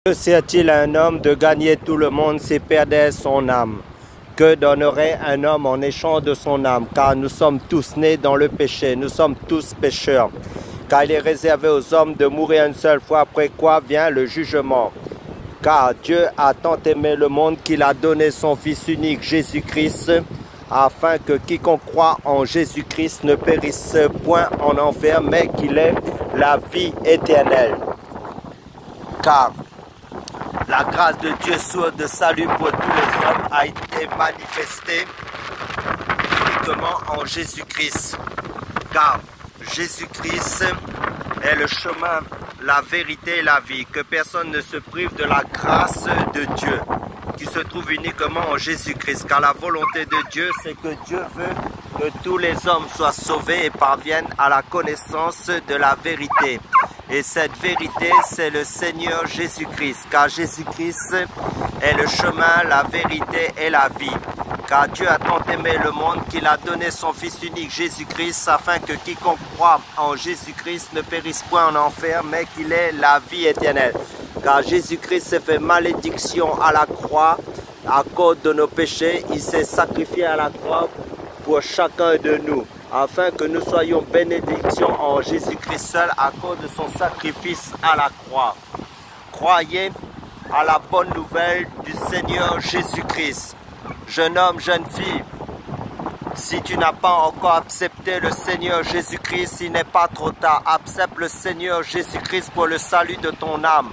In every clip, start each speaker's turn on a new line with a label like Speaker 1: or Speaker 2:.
Speaker 1: Que sert-il à un homme de gagner tout le monde s'il perdait son âme? Que donnerait un homme en échange de son âme? Car nous sommes tous nés dans le péché, nous sommes tous pécheurs. Car il est réservé aux hommes de mourir une seule fois, après quoi vient le jugement. Car Dieu a tant aimé le monde qu'il a donné son Fils unique, Jésus-Christ, afin que quiconque croit en Jésus-Christ ne périsse point en enfer, mais qu'il ait la vie éternelle. Car la grâce de Dieu source de salut pour tous les hommes a été manifestée uniquement en Jésus-Christ. Car Jésus-Christ est le chemin, la vérité et la vie. Que personne ne se prive de la grâce de Dieu qui se trouve uniquement en Jésus-Christ. Car la volonté de Dieu, c'est que Dieu veut que tous les hommes soient sauvés et parviennent à la connaissance de la vérité. Et cette vérité, c'est le Seigneur Jésus-Christ. Car Jésus-Christ est le chemin, la vérité et la vie. Car Dieu a tant aimé le monde qu'il a donné son Fils unique, Jésus-Christ, afin que quiconque croit en Jésus-Christ ne périsse point en enfer, mais qu'il ait la vie éternelle. Car Jésus-Christ s'est fait malédiction à la croix à cause de nos péchés. Il s'est sacrifié à la croix pour chacun de nous, afin que nous soyons bénédictions en Jésus-Christ seul à cause de son sacrifice à la croix. Croyez à la bonne nouvelle du Seigneur Jésus-Christ. Jeune homme, jeune fille, si tu n'as pas encore accepté le Seigneur Jésus-Christ, il n'est pas trop tard. Accepte le Seigneur Jésus-Christ pour le salut de ton âme.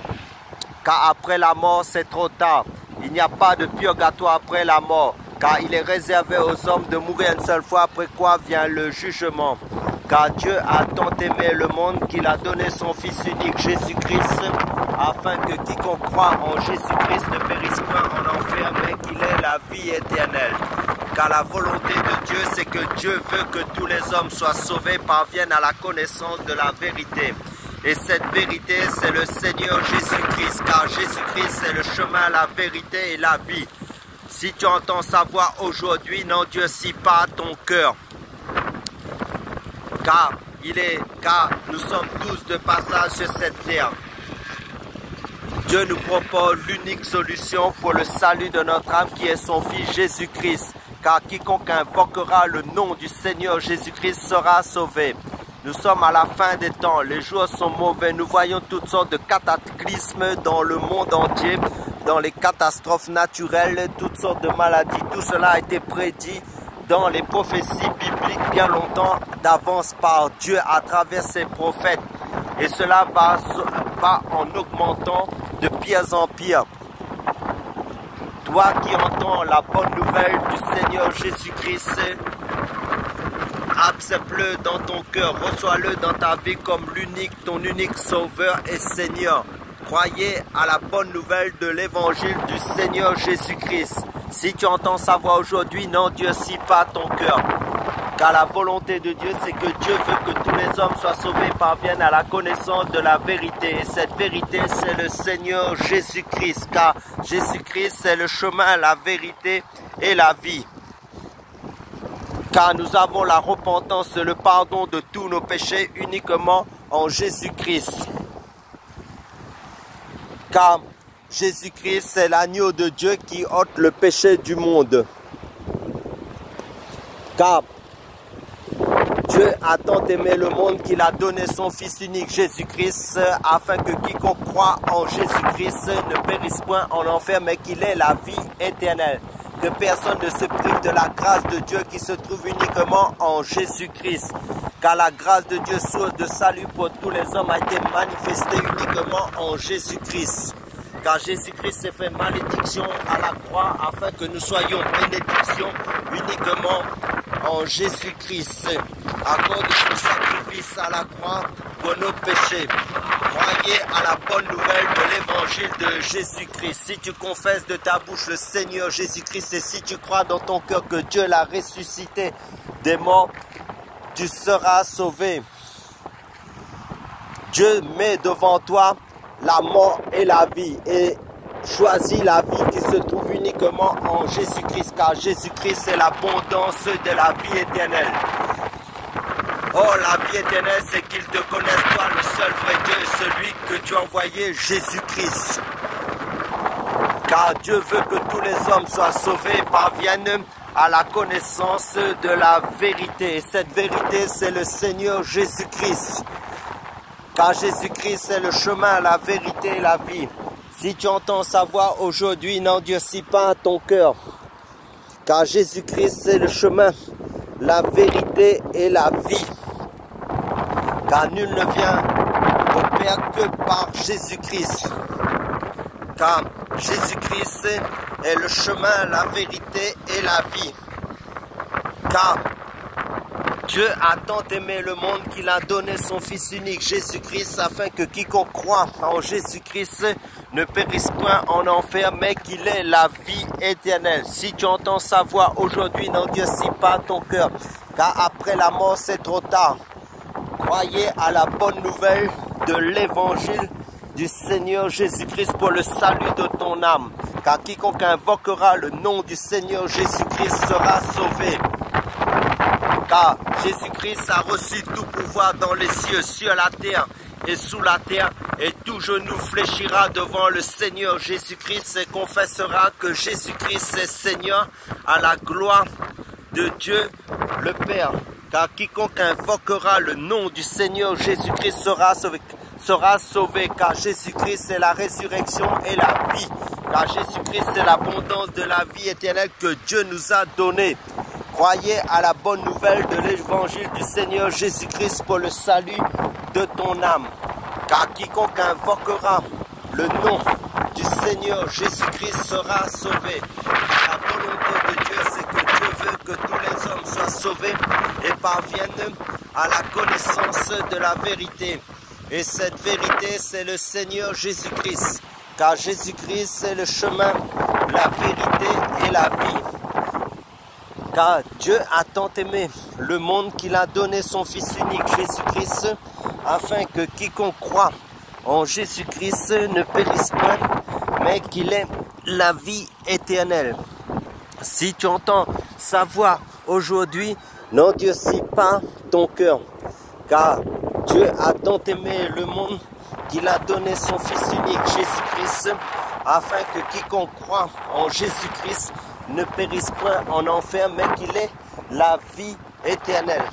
Speaker 1: Car après la mort, c'est trop tard. Il n'y a pas de purgatoire après la mort. Car il est réservé aux hommes de mourir une seule fois, après quoi vient le jugement. Car Dieu a tant aimé le monde qu'il a donné son Fils unique, Jésus-Christ, afin que quiconque croit en Jésus-Christ ne périsse point en enfer, mais qu'il ait la vie éternelle. Car la volonté de Dieu, c'est que Dieu veut que tous les hommes soient sauvés, parviennent à la connaissance de la vérité. Et cette vérité, c'est le Seigneur Jésus-Christ, car Jésus-Christ, c'est le chemin, la vérité et la vie. Si tu entends sa voix aujourd'hui, n'endurcis pas ton cœur. Car nous sommes tous de passage sur cette terre. Dieu nous propose l'unique solution pour le salut de notre âme qui est son Fils Jésus-Christ. Car quiconque invoquera le nom du Seigneur Jésus-Christ sera sauvé. Nous sommes à la fin des temps, les jours sont mauvais, nous voyons toutes sortes de cataclysmes dans le monde entier, dans les catastrophes naturelles, toutes sortes de maladies. Tout cela a été prédit dans les prophéties bibliques bien longtemps d'avance par Dieu à travers ses prophètes. Et cela va en augmentant de pire en pire. Toi qui entends la bonne nouvelle du Seigneur Jésus-Christ, accepte-le dans ton cœur, reçois-le dans ta vie comme ton unique sauveur et Seigneur. Croyez à la bonne nouvelle de l'évangile du Seigneur Jésus-Christ. Si tu entends sa voix aujourd'hui, n'endurcis pas ton cœur. Car la volonté de Dieu, c'est que Dieu veut que tous les hommes soient sauvés, parviennent à la connaissance de la vérité. Et cette vérité, c'est le Seigneur Jésus-Christ. Car Jésus-Christ, c'est le chemin, la vérité et la vie. Car nous avons la repentance, le pardon de tous nos péchés uniquement en Jésus-Christ. Car Jésus-Christ, c'est l'agneau de Dieu qui ôte le péché du monde. Car Dieu a tant aimé le monde qu'il a donné son Fils unique, Jésus-Christ, afin que quiconque croit en Jésus-Christ ne périsse point en enfer, mais qu'il ait la vie éternelle. Que personne ne se prive de la grâce de Dieu qui se trouve uniquement en Jésus-Christ. Car la grâce de Dieu, source de salut pour tous les hommes, a été manifestée uniquement en Jésus-Christ. Car Jésus-Christ s'est fait malédiction à la croix afin que nous soyons bénédictions uniquement en Jésus-Christ. À cause de son sacrifice à la croix pour nos péchés. Croyez à la bonne nouvelle de l'évangile de Jésus-Christ. Si tu confesses de ta bouche le Seigneur Jésus-Christ et si tu crois dans ton cœur que Dieu l'a ressuscité des morts, tu seras sauvé. Dieu met devant toi la mort et la vie et choisis la vie qui se trouve uniquement en Jésus-Christ, car Jésus-Christ est l'abondance de la vie éternelle. Oh, la vie éternelle, c'est qu'ils te connaissent toi, le seul vrai Dieu, celui que tu as envoyé, Jésus-Christ. car Dieu veut que tous les hommes soient sauvés et parviennent à la connaissance de la vérité. Et cette vérité, c'est le Seigneur Jésus-Christ. Car Jésus-Christ est le chemin, la vérité et la vie. Si tu entends sa voix aujourd'hui, n'endurcis pas ton cœur. Car Jésus-Christ, c'est le chemin, la vérité et la vie. Car nul ne vient au Père que par Jésus-Christ. Car Jésus-Christ est le chemin, la vérité et la vie. Car Dieu a tant aimé le monde qu'il a donné son Fils unique, Jésus-Christ, afin que quiconque croit en Jésus-Christ ne périsse point en enfer, mais qu'il ait la vie éternelle. Si tu entends sa voix aujourd'hui, n'endurcis pas ton cœur, car après la mort, c'est trop tard. Croyez à la bonne nouvelle de l'évangile du Seigneur Jésus-Christ pour le salut de ton âme. Car quiconque invoquera le nom du Seigneur Jésus-Christ sera sauvé. Car Jésus-Christ a reçu tout pouvoir dans les cieux, sur la terre et sous la terre, et tout genou fléchira devant le Seigneur Jésus-Christ et confessera que Jésus-Christ est Seigneur, à la gloire de Dieu le Père. Car quiconque invoquera le nom du Seigneur Jésus-Christ sera sauvé, car Jésus-Christ est la résurrection et la vie. Car Jésus-Christ est l'abondance de la vie éternelle que Dieu nous a donnée. Croyez à la bonne nouvelle de l'évangile du Seigneur Jésus-Christ pour le salut de ton âme. Car quiconque invoquera le nom du Seigneur Jésus-Christ sera sauvé. La volonté de Dieu, c'est que Dieu veut que tous les hommes soient sauvés et parviennent à la connaissance de la vérité. Et cette vérité, c'est le Seigneur Jésus-Christ. Car Jésus-Christ, c'est le chemin, la vérité et la vie. Car Dieu a tant aimé le monde qu'il a donné son Fils unique, Jésus-Christ, afin que quiconque croit en Jésus-Christ ne périsse point, mais qu'il ait la vie éternelle. Si tu entends sa voix aujourd'hui, n'endurcis pas ton cœur, car Dieu a tant aimé le monde qu'il a donné son Fils unique, Jésus-Christ, afin que quiconque croit en Jésus-Christ ne périsse point en enfer, mais qu'il ait la vie éternelle.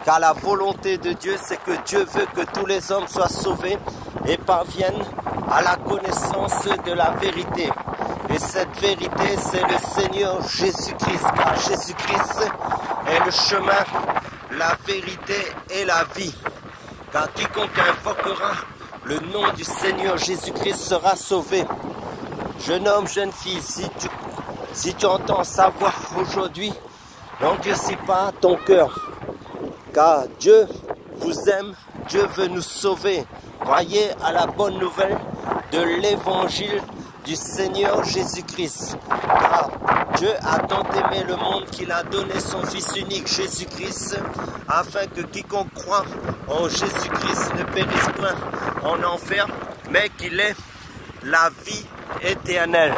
Speaker 1: Car la volonté de Dieu, c'est que Dieu veut que tous les hommes soient sauvés et parviennent à la connaissance de la vérité. Et cette vérité, c'est le Seigneur Jésus-Christ. Car Jésus-Christ est le chemin, la vérité et la vie. Car quiconque invoquera le nom du Seigneur Jésus-Christ sera sauvé. Jeune homme, jeune fille, si tu entends sa voix aujourd'hui, n'endurcis pas ton cœur. Car Dieu vous aime, Dieu veut nous sauver. Croyez à la bonne nouvelle de l'évangile du Seigneur Jésus-Christ. Car Dieu a tant aimé le monde qu'il a donné son Fils unique, Jésus-Christ, afin que quiconque croit en Jésus-Christ ne périsse point en enfer, mais qu'il ait la vie éternelle.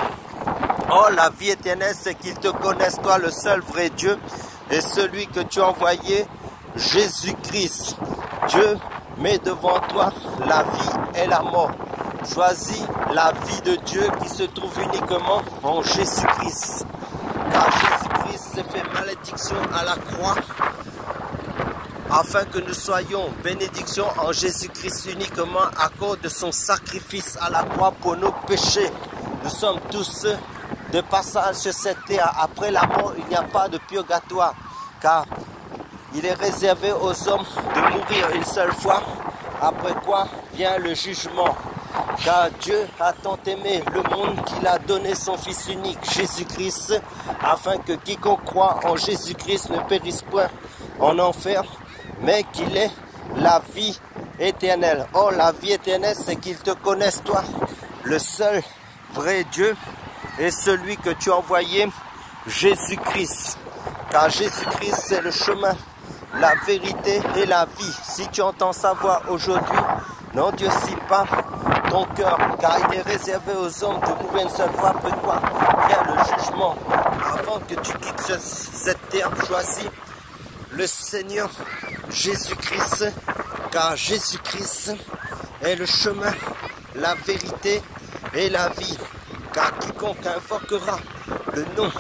Speaker 1: Oh, la vie éternelle, c'est qu'ils te connaissent, toi, le seul vrai Dieu, et celui que tu as envoyé, Jésus-Christ. Dieu met devant toi la vie et la mort. Choisis la vie de Dieu qui se trouve uniquement en Jésus-Christ. Car Jésus-Christ s'est fait malédiction à la croix, afin que nous soyons bénédiction en Jésus-Christ uniquement à cause de son sacrifice à la croix pour nos péchés. Nous sommes tous de passage sur cette terre. Après la mort, il n'y a pas de purgatoire, car il est réservé aux hommes de mourir une seule fois, après quoi vient le jugement. Car Dieu a tant aimé le monde qu'il a donné son Fils unique, Jésus-Christ, afin que quiconque croit en Jésus-Christ ne périsse point en enfer, mais qu'il ait la vie éternelle. Oh, la vie éternelle, c'est qu'ils te connaissent, toi, le seul vrai Dieu, et celui que tu as envoyé, Jésus-Christ. Car Jésus-Christ, c'est le chemin, la vérité et la vie. Si tu entends sa voix aujourd'hui, n'endurcis pas ton cœur, car il est réservé aux hommes de mourir une seule fois, après quoi vient le jugement. Avant que tu quittes cette terre, choisis le Seigneur Jésus-Christ, car Jésus-Christ est le chemin, la vérité et la vie. car quiconque invoquera le nom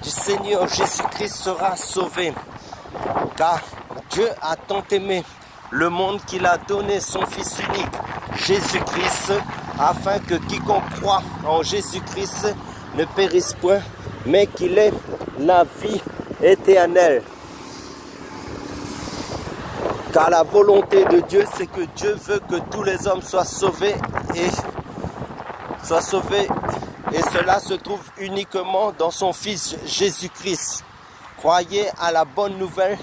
Speaker 1: du Seigneur Jésus-Christ sera sauvé. Car Dieu a tant aimé le monde qu'il a donné son Fils unique, Jésus-Christ, afin que quiconque croit en Jésus-Christ ne périsse point, mais qu'il ait la vie éternelle. Car la volonté de Dieu, c'est que Dieu veut que tous les hommes soient sauvés et cela se trouve uniquement dans son Fils Jésus-Christ. Croyez à la bonne nouvelle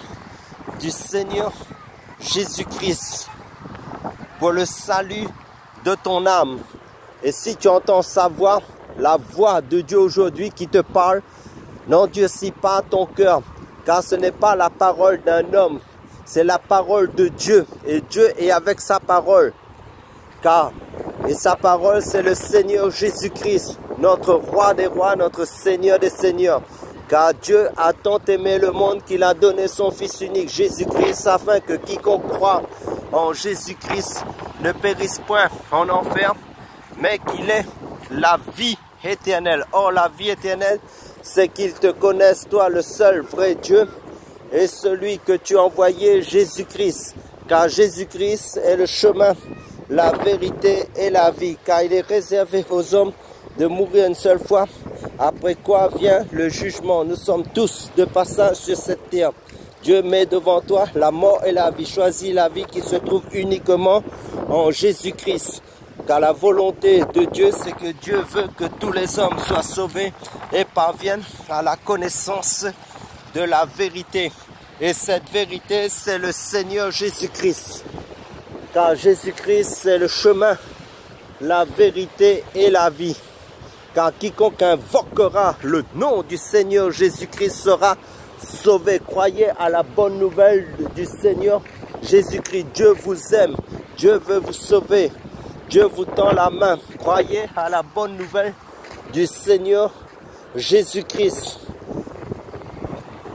Speaker 1: du Seigneur Jésus-Christ pour le salut de ton âme. Et si tu entends savoir la voix de Dieu aujourd'hui qui te parle, n'endurcis pas ton cœur, car ce n'est pas la parole d'un homme, c'est la parole de Dieu. Et Dieu est avec sa parole. Et sa parole, c'est le Seigneur Jésus-Christ, notre roi des rois, notre Seigneur des seigneurs. Car Dieu a tant aimé le monde qu'il a donné son Fils unique, Jésus-Christ, afin que quiconque croit en Jésus-Christ ne périsse point en enfer, mais qu'il ait la vie éternelle. Or, la vie éternelle, c'est qu'ils te connaissent, toi, le seul vrai Dieu, et celui que tu as envoyé, Jésus-Christ. Car Jésus-Christ est le chemin, la vérité et la vie. Car il est réservé aux hommes de mourir une seule fois, après quoi vient le jugement. Nous sommes tous de passage sur cette terre. Dieu met devant toi la mort et la vie. Choisis la vie qui se trouve uniquement en Jésus-Christ. Car la volonté de Dieu, c'est que Dieu veut que tous les hommes soient sauvés et parviennent à la connaissance de la vérité. Et cette vérité, c'est le Seigneur Jésus-Christ. Car Jésus-Christ, c'est le chemin, la vérité et la vie. Car quiconque invoquera le nom du Seigneur Jésus-Christ sera sauvé. Croyez à la bonne nouvelle du Seigneur Jésus-Christ. Dieu vous aime, Dieu veut vous sauver. Dieu vous tend la main. Croyez à la bonne nouvelle du Seigneur Jésus-Christ.